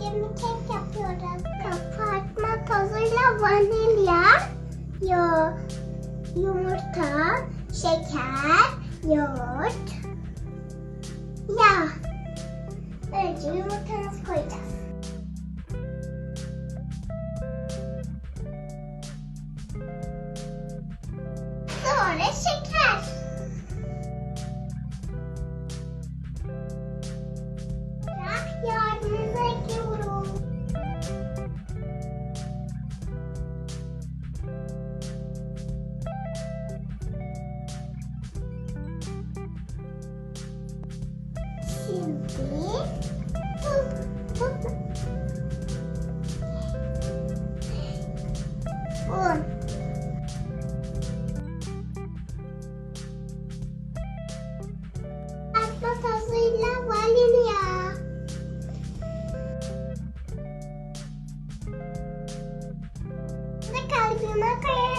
şimdi kek yapıyoruz. Kabartma tozuyla vanilya, yumurta, şeker, yoğurt, yağ. Önce yumurtamızı koyacağız. Sonra şeker. Yağımızı ekliyoruz. Şimdi un. Kabartma tozuyla vanilya. Kalbime koyalım.